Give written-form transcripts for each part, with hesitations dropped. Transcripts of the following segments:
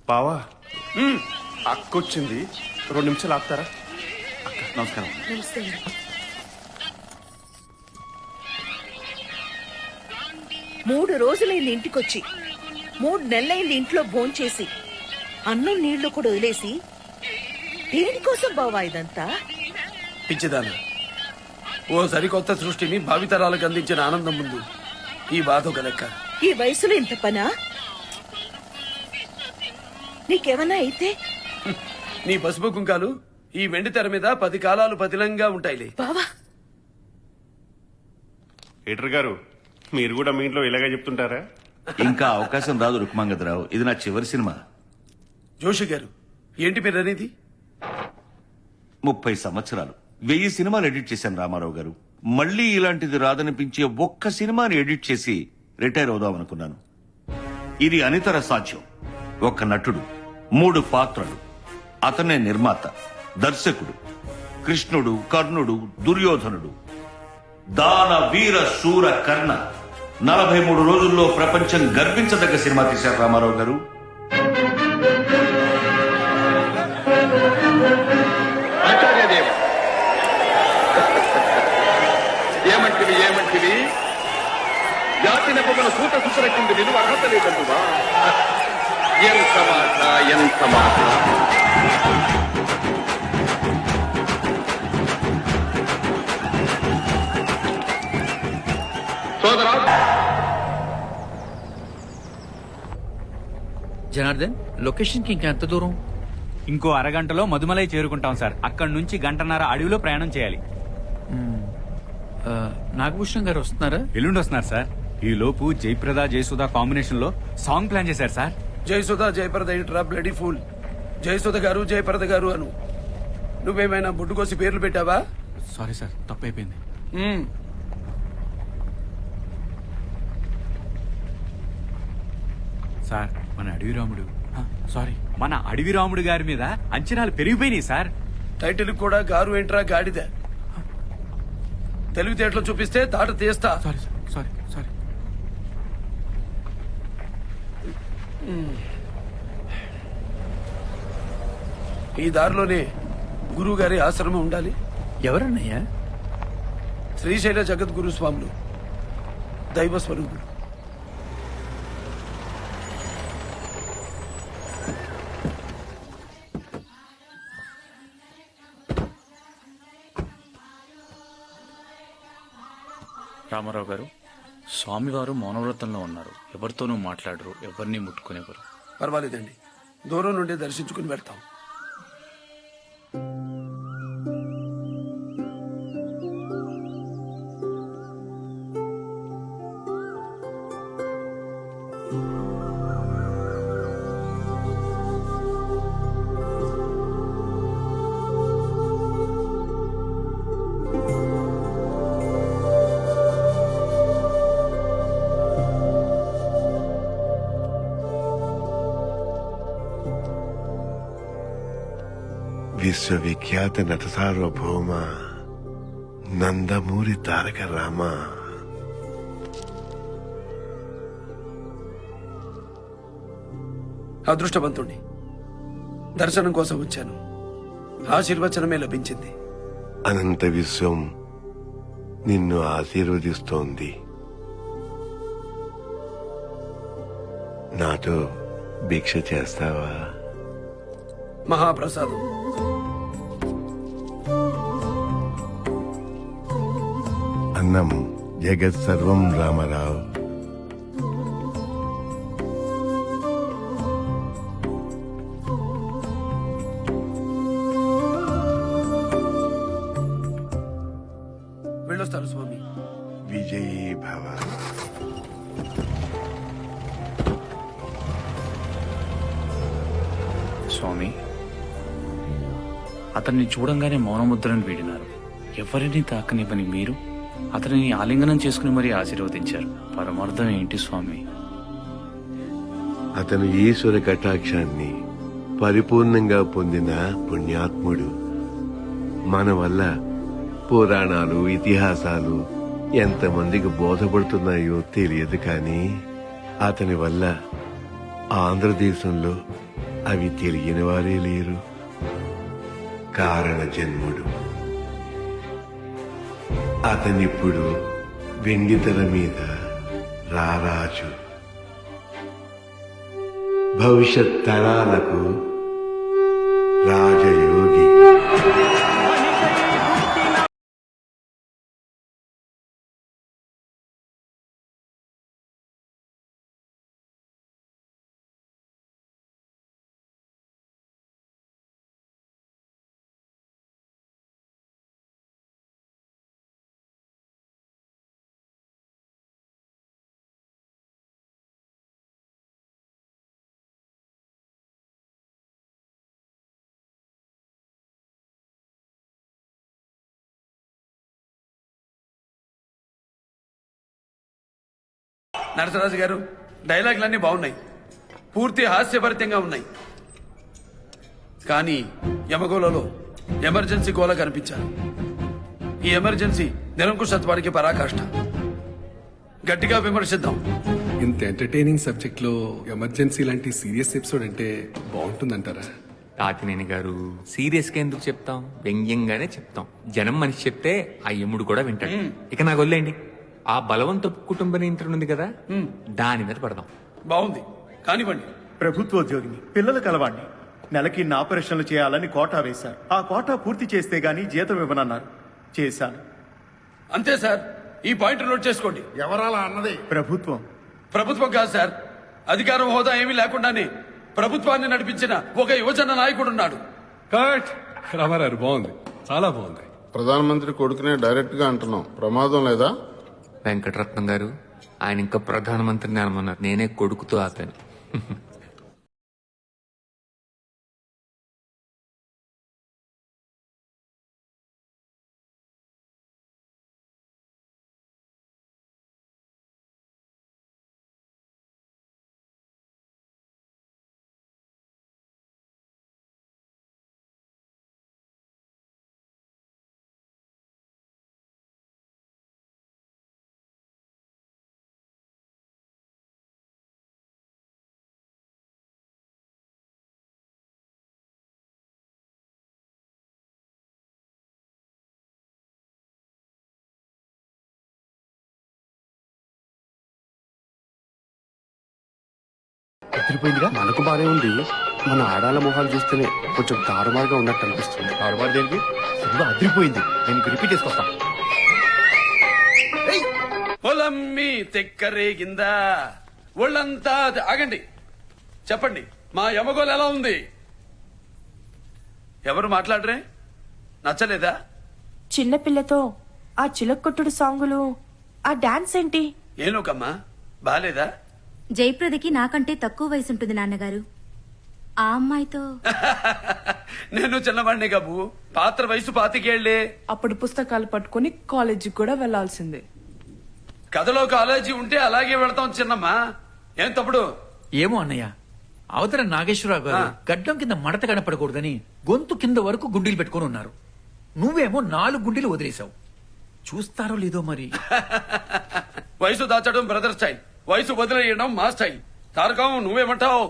బావా అక్కొచ్చింది, 2 నిమిషాలు ఆపుతారా? నమస్కారం. నమస్తే. 3 రోజులైంది ఇంటికొచ్చి, 3 నెలలైంది ఇంట్లో భోంచేసి, అన్నం నీళ్లు కూడా వదిలేసి, దేనికోసం బావా ఇదంతా? పిచ్చిదాన, ఓ సరికొత్త సృష్టిని భావితరాలకు అందించిన ఆనందం ముందు ఈ బాధ ఒక లెక్క. ఈ వయసులో ఇంత పనా? నీకేమన్నా అయితే? నీ పసుపు కుంకాలు ఈ వెండి తెర మీద 10 కాలాలు పతిలంగా ఉంటాయిలే. బావా ఎటర్ గారు, మీరు కూడా మీ ఇంట్లో ఇలాగే చెప్తుంటారా? ఇంకా అవకాశం రాదు రుక్మాంగదరావు, ఇది నా చివరి సినిమా. జోషి గారు, ఏంటి మీరు అనేది? 30 సంవత్సరాలు 1000 సినిమాలు ఎడిట్ చేశాను రామారావు గారు. మళ్ళీ ఇలాంటిది రాదనిపించే ఒక్క సినిమాని ఎడిట్ చేసి రిటైర్ అవుదామనుకున్నాను. ఇది అనితర సాధ్యం. ఒక నటుడు, 3 పాత్రలు, అతనే నిర్మాత, దర్శకుడు, కృష్ణుడు, కర్ణుడు, దుర్యోధనుడు, దాన వీర శూర కర్ణ. 43 రోజుల్లో ప్రపంచం గర్వించదగ్గ సినిమా తీశారు రామారావు గారు. ఏమంటివి జాతి నెపమున సూట సుసర కింద విలువ అర్హత లేదంటువా? ఎంత మాట, ఎంత మాట! సోదరా, జనార్దన్, లొకేషన్ కి ఇంకా ఎంత దూరం? ఇంకో అరగంటలో మధుమలై చేరుకుంటాం సార్. అక్కడి నుంచి 1.5 గంట అడవిలో ప్రయాణం చేయాలి. నాగభూషణం గారు వస్తున్నారా? ఎల్లుండి వస్తున్నారు సార్. ఈ లోపు జయప్రద జయసుధ కాంబినేషన్ లో సాంగ్ ప్లాన్ చేశారు sir. Jayasudha Jayaprada intra bloody fool. Jayasudha గారు జయప్రద గారు అను. నువ్వేమైనా బుడ్డుకోసి పేర్లు పెట్టావా? సారీ సార్, తప్పైపోయింది. సార్, మన అడవి రాముడు మన అడవి రాముడు గారి మీద అంచనాలు పెరిగిపోయినాయి సార్. టైటిల్ కూడా గారు ఏంట్రా గాడిద. తెలివితేటలు చూపిస్తే తాట తీస్తా. Sorry sir, sorry sorry. ఈ దారిలోనే గురువు గారి ఆశ్రమం ఉండాలి. ఎవరన్నయ్యా? శ్రీశైల జగద్గురు స్వాములు, దైవ స్వరూపుడు. రామారావు గారు, స్వామివారు మౌనవ్రతంలో ఉన్నారు. ఎవరితోనూ మాట్లాడరు, ఎవరిని ముట్టుకునేవారు. పర్వాలేదండి, దూరం నుండి దర్శించుకుని వెళ్తాం. విశ్వవిఖ్యాత నట సార్వభౌమ నందమూరి తారక రామ. అదృష్టవంతుణ్ణి, దర్శనం కోసం వచ్చాను. ఆశీర్వచనమే లభించింది. అనంత విశ్వం నిన్ను ఆశీర్వదిస్తోంది. నాతో భిక్ష చేస్తావా? మహాప్రసాదం. అన్నం జగత్ సర్వం రామారావు. వెళ్ళొస్తాను స్వామి. విజయీ భవ. స్వామి, అతన్ని చూడంగానే మౌనముద్రను వీడినారు. ఎవరిని తాకనివ్వని మీరు అతనిని ఆలింగనం చేసుకుని మరీ ఆశీర్వదించారు. పరమార్థం ఏంటి స్వామి? అతను ఈశ్వర కటాక్షాన్ని పరిపూర్ణంగా పొందిన పుణ్యాత్ముడు. మన వల్ల పురాణాలు, ఇతిహాసాలు ఎంతమందికి బోధపడుతున్నాయో తెలియదు, కానీ అతని వల్ల ఆంధ్రదేశంలో అవి తెలియని వారే లేరు. కారణ జన్ముడు అతనిప్పుడు వెండితెర మీద రారాజు. భవిష్యత్ తరాలకు రాజయోగి. నరసరాజు గారు, డైలాగులన్నీ బాగున్నాయి, పూర్తి హాస్యభరితంగా ఉన్నాయి. కానీ యమగోళలో ఎమర్జెన్సీ గోల కనిపించారు. ఈ ఎమర్జెన్సీ నిరంకుశత్వానికి పరాకాష్ట. గట్టిగా విమర్శిద్దాం. ఇంత ఎంటర్టైనింగ్ సబ్జెక్ట్ లో ఎమర్జెన్సీ లాంటి సీరియస్ ఎపిసోడ్ అంటే బాగుంటుందంటారా? తాతినేని గారు, సీరియస్ గా ఎందుకు చెప్తాం, వ్యంగ్యంగానే చెప్తాం. జనం మనిషి చెప్తే ఆ యముడు కూడా వింటాడు. ఇక నాకు వదిలేండి. ఆ బలవంతపు కుటుంబ నియంత్రణ ఉంది కదా, దాని మీద పడదాం. బాగుంది, కానివ్వండి. ప్రభుత్వోద్యోగిని, పిల్లల కలవాణ్ణి, నెలకి ఇన్ని ఆపరేషన్లు చేయాలని కోటా వేశారు. ఆ కోటా పూర్తి చేస్తే గానీ జీతం ఇవ్వనన్నారు. చేశాను. అంతే సార్, ఈ పాయింట్ నోట్ చేసుకోండి. ఎవరాలా అన్నది? ప్రభుత్వం. ప్రభుత్వం కాదు సార్, అధికారం హోదా ఏమీ లేకుండానే ప్రభుత్వాన్ని నడిపించిన ఒక యువజన నాయకుడు ఉన్నాడు. కరెక్ట్. రామారావు బాగుంది, చాలా బాగుంది. ప్రధానమంత్రి కొడుకునే డైరెక్ట్ గా అంటున్నాం, ప్రమాదం లేదా? వెంకటరత్నం గారు, ఆయన ఇంకా ప్రధానమంత్రిని అనమన్నారు, నేనే కొడుకుతో ఆపాను. ఎదిరిపోయిందిగా. మనకు బానే ఉంది. మన ఆడాల మొహాలు చూస్తేనే కొంచెం తారుమారుగా ఉన్నట్టు అనిపిస్తుంది. తారుమారు దేనికి? సినిమా అదిరిపోయింది. నేను రిపీట్ చేసుకొస్తా. పొలమ్మి తెక్కరేగిందా, ఒళ్ళంతా ఆగండి. చెప్పండి, మా యమగోలు ఎలా ఉంది? ఎవరు మాట్లాడరే? నచ్చలేదా? చిన్నపిల్లతో ఆ చిలక్కొట్టుడు సాంగులు, ఆ డాన్స్ ఏంటి? ఏనుకమ్మా, బాలేదా? జయప్రదకి నాకంటే తక్కువ వయసు ఉంటుంది నాన్నగారు. ఆ అమ్మాయితో నేను చిన్నవాడిని కబు, పాత్ర వయసు 25 అప్పుడు పుస్తకాలు పట్టుకుని కాలేజీకి కూడా వెళ్లాల్సిందే. కథలో కాలేజీ ఉంటే అలాగే వెళ్తాం చిన్నమ్మా. ఏం తప్పుడు? ఏమో అన్నయ్య, అవతల నాగేశ్వరరావు గారు గడ్డం కింద మడత కనపడకూడదని గొంతు కింద వరకు గుండీలు పెట్టుకుని ఉన్నారు. నువ్వేమో 4 గుండీలు వదిలేశావు. చూస్తారో లేదో మరి. వయసు దాచడం బ్రదర్ స్టైల్, వయసు వదిలేయడం మా స్టైల్. తారకం, నువ్వేమంటావు?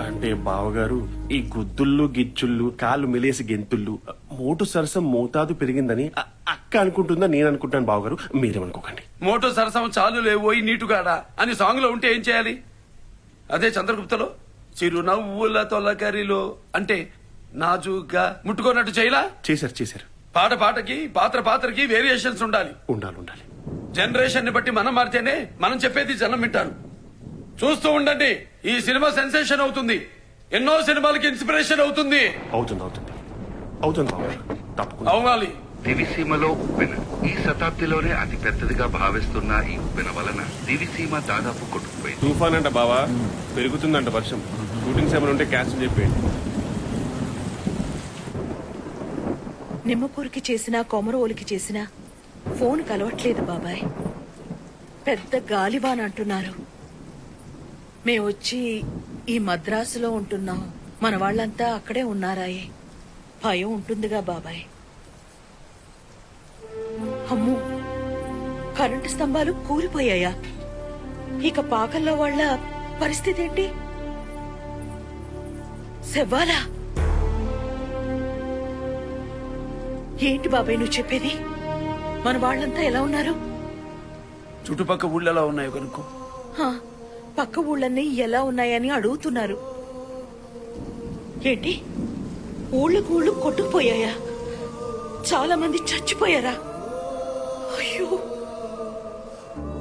అంటే బావగారు, ఈ గుద్దుళ్ళు గిచ్చుళ్ళు, కాళ్ళు మిలేసి గెంతుళ్ళు, మోటు సరసం మోతాదు పెరిగిందని అక్క అనుకుంటుందా నేను అనుకుంటాను. బావగారు మీరేమనుకోకండి. మోటో సరసం చాలు లేవోయి నీటుగాడా అని సాంగ్ లో ఉంటే ఏం చేయాలి? అదే చంద్రగుప్తలో చిరునవ్వుల తొలకరిలో అంటే నాజుగ్గా ముట్టుకోనట్టు చేయలా? చేశారు. పాట పాటకి, పాత్ర పాత్రకి వేరియేషన్స్ ఉండాలి. ఉండాలి. జనరేషన్ ని బట్టి మనం మారితేనే మనం చెప్పేది జనం వింటారు. చూస్తూ ఉండండి, ఈ సినిమా సెన్సేషన్ అవుతుంది. ఎన్నో సినిమాలకి ఇన్స్పిరేషన్ అవుతుంది. అవుతుంది బావగారు, తప్పకుండా అవ్వాలి. దివిసీమలో ఉప్పెన ఈ శతాబ్దిలోనే అతి పెద్దదిగా భావిస్తున్న ఈ ఉప్పెన వలన దివిసీమ దాదాపు కొట్టుకుపోయింది. తుఫాన్ అంట బావా, పెరుగుతుందంట వర్షం. షూటింగ్స్ ఏమైనా ఉంటే క్యాన్సిల్ చెప్పేయండి. నిమ్మకూరికి చేసినా, కొమరవోలికి చేసినా ఫోన్ కలవట్లేదు బాబాయ్. పెద్ద గాలివాన్ అంటున్నారు. మేము వచ్చి ఈ మద్రాసులో ఉంటున్నాం. మన వాళ్ళంతా అక్కడే ఉన్నారాయే. భయం ఉంటుందిగా బాబాయ్. అమ్మో, కరెంటు స్తంభాలు కూలిపోయాయా? ఇక పాకల్లో వాళ్ళ పరిస్థితి ఏంటి? శవాలా? ఏంటి బాబాయ్ నువ్వు చెప్పేది? మన వాళ్ళంతా ఎలా ఉన్నారు? చుట్టుపక్క ఊళ్ళు ఎలా ఉన్నాయో కనుక్కో. హా, పక్క ఊళ్ళన్నీ ఎలా ఉన్నాయని అడుగుతున్నారు. ఏంటి ఊళ్ళకు ఊళ్ళు కొట్టుకుపోయాయా? చాలా మంది చచ్చిపోయారా? అయ్యో